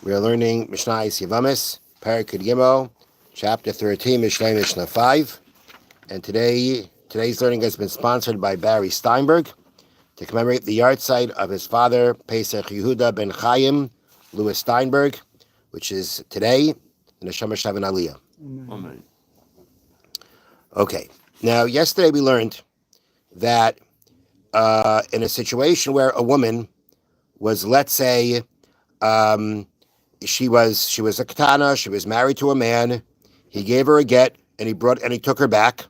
We are learning Mishna Yevamos, Parakid Gimel, chapter 13, Mishna 5. And today's learning has been sponsored by Barry Steinberg to commemorate the yahrzeit of his father, Pesach Yehuda ben Chaim, Louis Steinberg, which is today in the Neshama Shavan Aliyah. Amen. Okay. Now, yesterday we learned that in a situation where a woman was, let's say, she was a katana, she was married to a man, he gave her a get, and he took her back.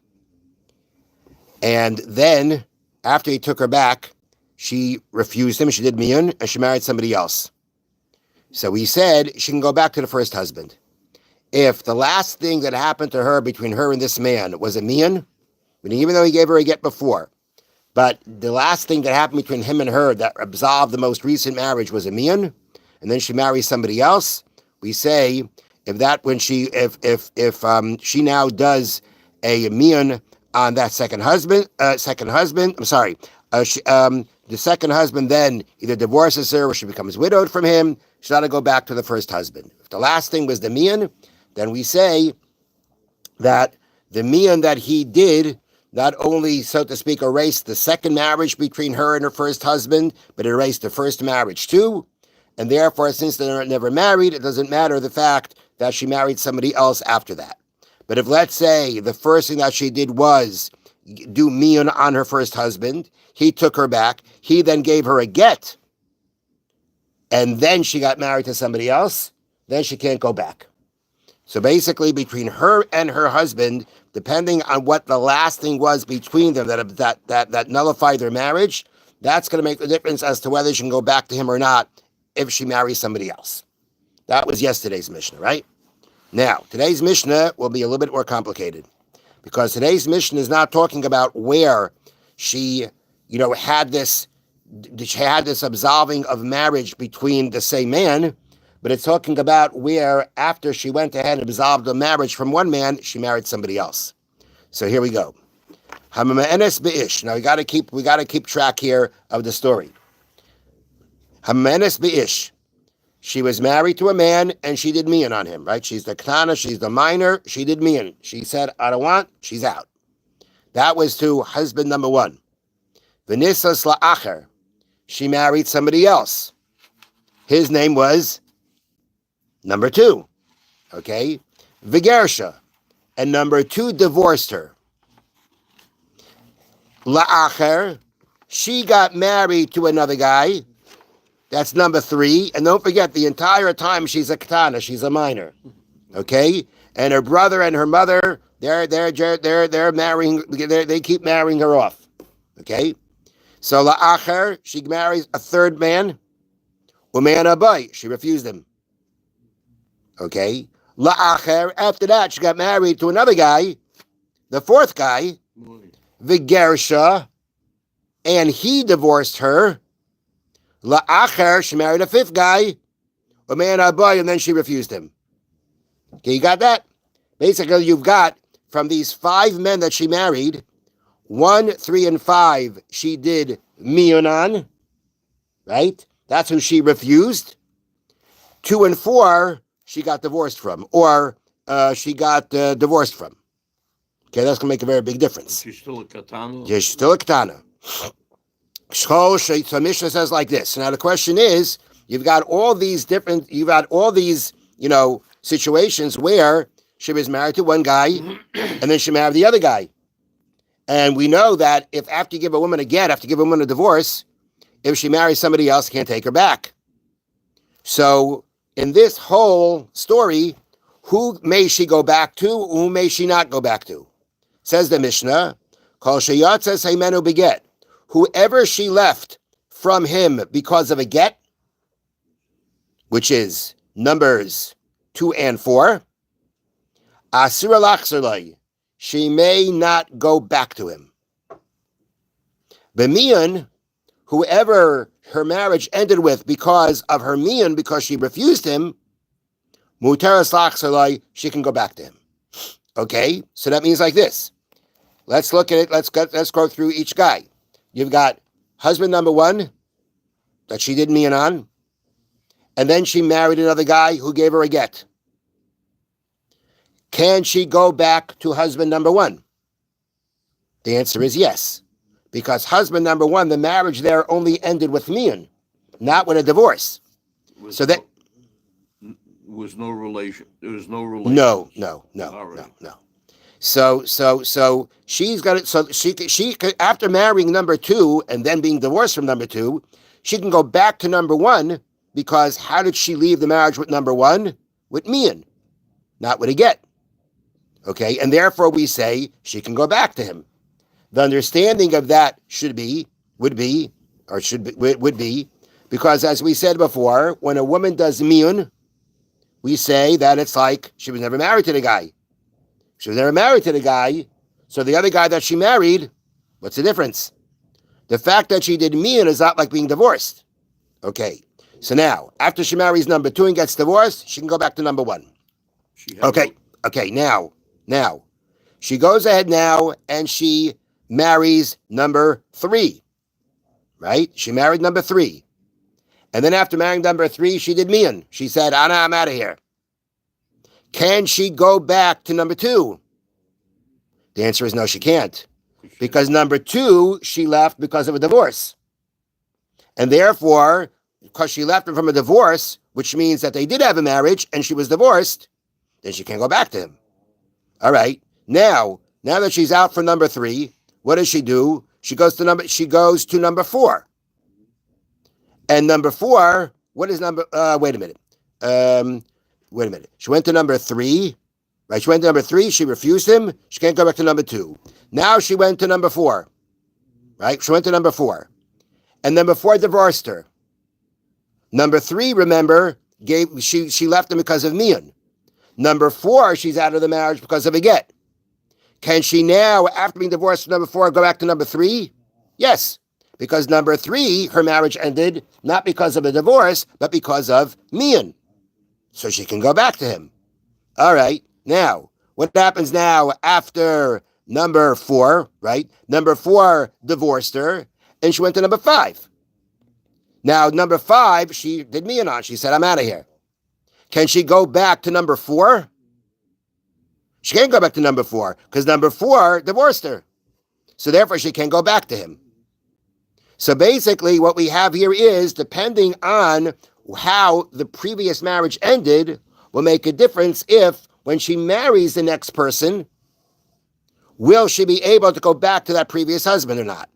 And then, after he took her back, she refused him, she did miyun, and she married somebody else. So he said she can go back to the first husband. If the last thing that happened to her between her and this man was a miyun, even though he gave her a get before, but the last thing that happened between him and her that absolved the most recent marriage was a miyun, and then she marries somebody else, we say if she now does a miyun on that second husband, the second husband then either divorces her or she becomes widowed from him, she's got to go back to the first husband. If the last thing was the miyun, then we say that the miyun that he did not only, so to speak, erased the second marriage between her and her first husband, but erased the first marriage too. And therefore, since they're never married, it doesn't matter the fact that she married somebody else after that. But if, let's say, the first thing that she did was do miyun on her first husband, he took her back, he then gave her a get, and then she got married to somebody else, then she can't go back. So basically, between her and her husband, depending on what the last thing was between them that nullified their marriage, that's going to make the difference as to whether she can go back to him or not if she marries somebody else. That was yesterday's Mishnah, right? Now, today's Mishnah will be a little bit more complicated because today's Mishnah is not talking about where she, had this absolving of marriage between the same man, but it's talking about where after she went ahead and absolved the marriage from one man, she married somebody else. So here we go. Hamamenes be'ish. Now we got to keep track here of the story. Hamamenes be'ish. She was married to a man and she did miyun on him, right? She's the katana, she's the minor, she did miyun. She said, I don't want, she's out. That was to husband number one. V'nisas la'acher. She married somebody else. His name was number two. Okay? V'gersha. And number two divorced her. La'acher. She got married to another guy. That's number three. And don't forget, the entire time she's a katana, she's a minor. Okay? And her brother and her mother, they're marrying, they keep marrying her off. Okay? So la'acher, she marries a third man. Umean abai, she refused him. Okay? La'acher, after that, she got married to another guy, the fourth guy, V'gersha, and he divorced her. La'acher, she married a fifth guy, Umean abai, and then she refused him. Okay, you got that? Basically, you've got, from these five men that she married, 1, 3, and 5, she did miyun on, right? That's who she refused. 2 and 4, she got divorced from, or she got divorced from. Okay, that's going to make a very big difference. She's still a katana? Yeah, she's still a katana. So Mishna says like this. Now the question is, you've got all these situations where she was married to one guy, and then she married the other guy. And we know that if after you give a woman a get, after you give a woman a divorce, if she marries somebody else, you can't take her back. So in this whole story, who may she go back to? Who may she not go back to? Says the Mishnah, Kol sheyatzes haimenu beget. Whoever she left from him because of a get, which is Numbers 2 and 4, asura lachzerlai, she may not go back to him. B'miyun, whoever her marriage ended with because of her miyun, because she refused him, muteras lachzerlai, she can go back to him. Okay, so that means like this. Let's look at it. Let's go through each guy. You've got husband number one that she did miyun on, and then she married another guy who gave her a get. Can she go back to husband number one? The answer is yes, because husband number one, the marriage there only ended with mian, not with a divorce. So that was no relation. There was no relation. No. Right. No. So she's got it. So she after marrying number two and then being divorced from number two, she can go back to number one, because how did she leave the marriage with number one? With mian, not with a get. Okay, and therefore we say she can go back to him. The understanding of that would be, because as we said before, when a woman does mian, we say that it's like she was never married to the guy. She was never married to the guy, so the other guy that she married, what's the difference? The fact that she did mian is not like being divorced. Okay, so now, after she marries number two and gets divorced, she can go back to number one. Okay, now, she goes ahead now and she marries number three, right? She married number three. And then after marrying number three, she did mian. She said, Anna, I'm out of here. Can she go back to number two? The answer is no, she can't. Because number two, she left because of a divorce. And therefore, because she left him from a divorce, which means that they did have a marriage and she was divorced, then she can't go back to him. All right. Now that she's out for number three, what does she do? She goes to number four. And number four, what is number, wait a minute. She went to number three, right? She went to number three. She refused him. She can't go back to number two. Now she went to number four, right? She went to number four. And number four divorced her. Number three, remember, she left him because of mian. Number four, she's out of the marriage because of a get. Can she now, after being divorced from number four, go back to number three? Yes, because number three, her marriage ended not because of a divorce, but because of mian. So she can go back to him. All right. Now, what happens now after number four, right? Number four divorced her, and she went to number five. Now, number five, she did mian on. She said, I'm out of here. Can she go back to number four? She can't go back to number four, because number four divorced her. So therefore, she can't go back to him. So basically, what we have here is, depending on how the previous marriage ended, will make a difference if, when she marries the next person, will she be able to go back to that previous husband or not?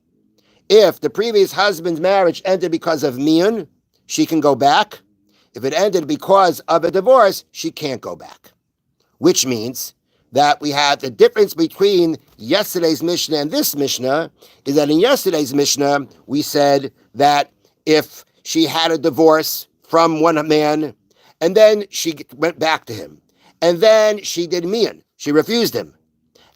If the previous husband's marriage ended because of mian, she can go back. If it ended because of a divorce, she can't go back. Which means that we have the difference between yesterday's Mishnah and this Mishnah is that in yesterday's Mishnah, we said that if she had a divorce from one man, and then she went back to him, and then she did mian, she refused him,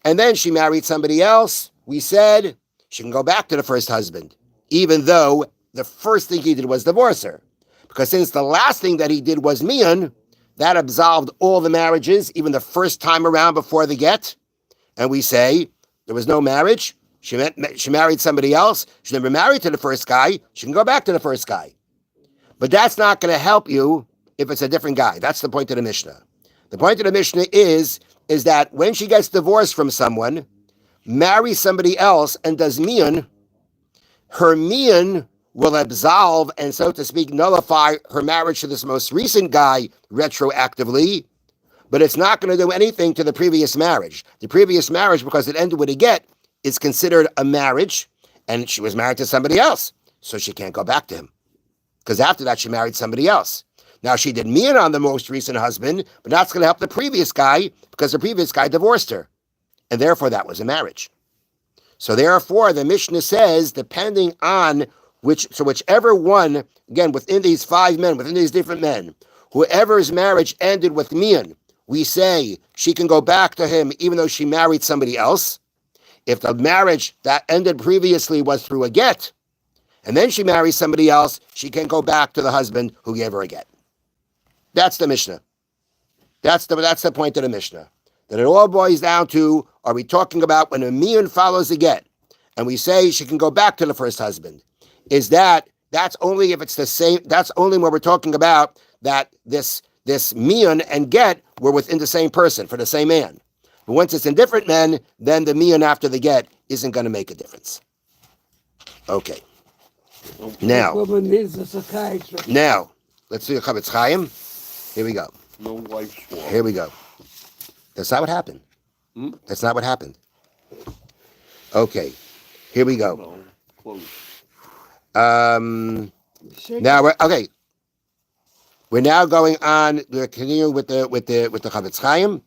and then she married somebody else, we said she can go back to the first husband, even though the first thing he did was divorce her. Because since the last thing that he did was mian, that absolved all the marriages, even the first time around before the get. And we say there was no marriage. She married somebody else. She never married to the first guy. She can go back to the first guy. But that's not going to help you if it's a different guy. That's the point of the Mishnah. The point of the Mishnah is that when she gets divorced from someone, marries somebody else and does mian, her mian will absolve and, so to speak, nullify her marriage to this most recent guy retroactively, but it's not going to do anything to the previous marriage. The previous marriage, because it ended with a get, is considered a marriage, and she was married to somebody else, so she can't go back to him, because after that she married somebody else. Now she did mian on the most recent husband, but that's going to help the previous guy, because the previous guy divorced her, and therefore that was a marriage. So therefore, the Mishnah says, depending on whichever one, again, within these five men, within these different men, whoever's marriage ended with mian, we say she can go back to him even though she married somebody else. If the marriage that ended previously was through a get, and then she marries somebody else, she can go back to the husband who gave her a get. That's the Mishnah. That's the point of the Mishnah. That it all boils down to, are we talking about when a mian follows a get, and we say she can go back to the first husband? That's only if it's the same, that's only when we're talking about that this mian and get were within the same person for the same man. But once it's in different men, then the mian after the get isn't going to make a difference. Okay. Now, Woman needs a psychiatrist. now let's do the Chofetz Chaim. Here we go. No wife swap. Here we go. That's not what happened. That's not what happened. Okay. Here we go. No, close. Now we're now going on. We're continuing with the Chofetz Chaim,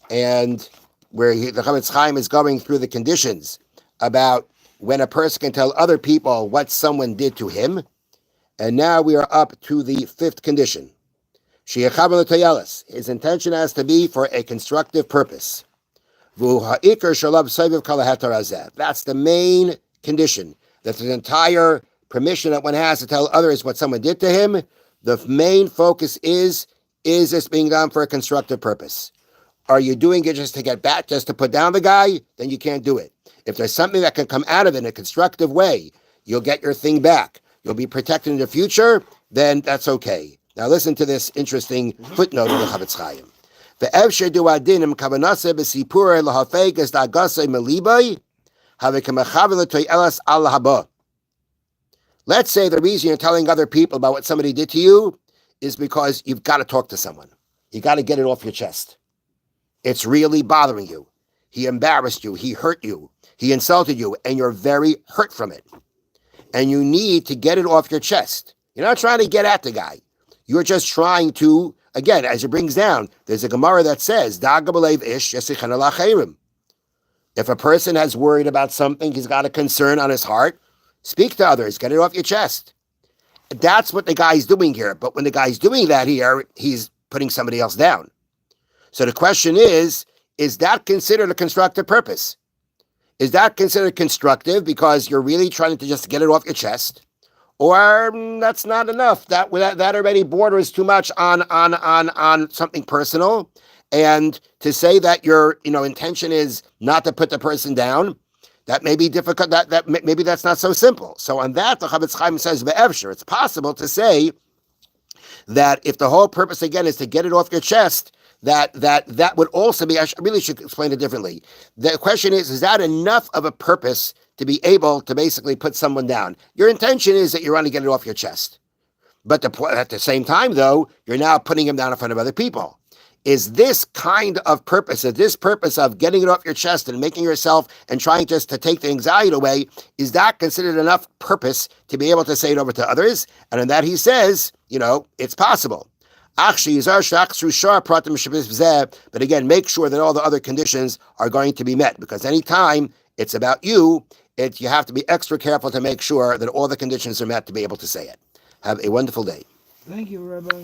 and the Chofetz Chaim is going through the conditions about when a person can tell other people what someone did to him. And now we are up to the fifth condition. His intention has to be for a constructive purpose. That's the main condition. That's the entire permission that one has to tell others what someone did to him. The main focus is this being done for a constructive purpose? Are you doing it just to get back, just to put down the guy? Then you can't do it. If there's something that can come out of it in a constructive way, you'll get your thing back. You'll be protected in the future, then that's okay. Now listen to this interesting footnote of the Chofetz Chaim. Let's say the reason you're telling other people about what somebody did to you is because you've got to talk to someone. You got to get it off your chest. It's really bothering you. He embarrassed you. He hurt you. He insulted you, and you're very hurt from it. And you need to get it off your chest. You're not trying to get at the guy. You're just trying to, again, as it brings down, there's a Gemara that says, if a person has worried about something, he's got a concern on his heart, speak to others, get it off your chest. That's what the guy's doing here. But when the guy's doing that here, he's putting somebody else down. So the question is that considered a constructive purpose? Is that considered constructive because you're really trying to just get it off your chest? Or that's not enough? That already borders too much on something personal. And to say that your intention is not to put the person down, that may be difficult. That maybe that's not so simple. So on that, the Chofetz Chaim says, "Be'efshar." It's possible to say that if the whole purpose again is to get it off your chest, that would also be. I really should explain it differently. The question is that enough of a purpose to be able to basically put someone down? Your intention is that you want to get it off your chest, but at the same time, though, you're now putting him down in front of other people. Is this kind of purpose, is this purpose of getting it off your chest and making yourself and trying just to take the anxiety away, is that considered enough purpose to be able to say it over to others? And in that he says, it's possible. But again, make sure that all the other conditions are going to be met, because anytime it's about you, you have to be extra careful to make sure that all the conditions are met to be able to say it. Have a wonderful day. Thank you, Rabbi.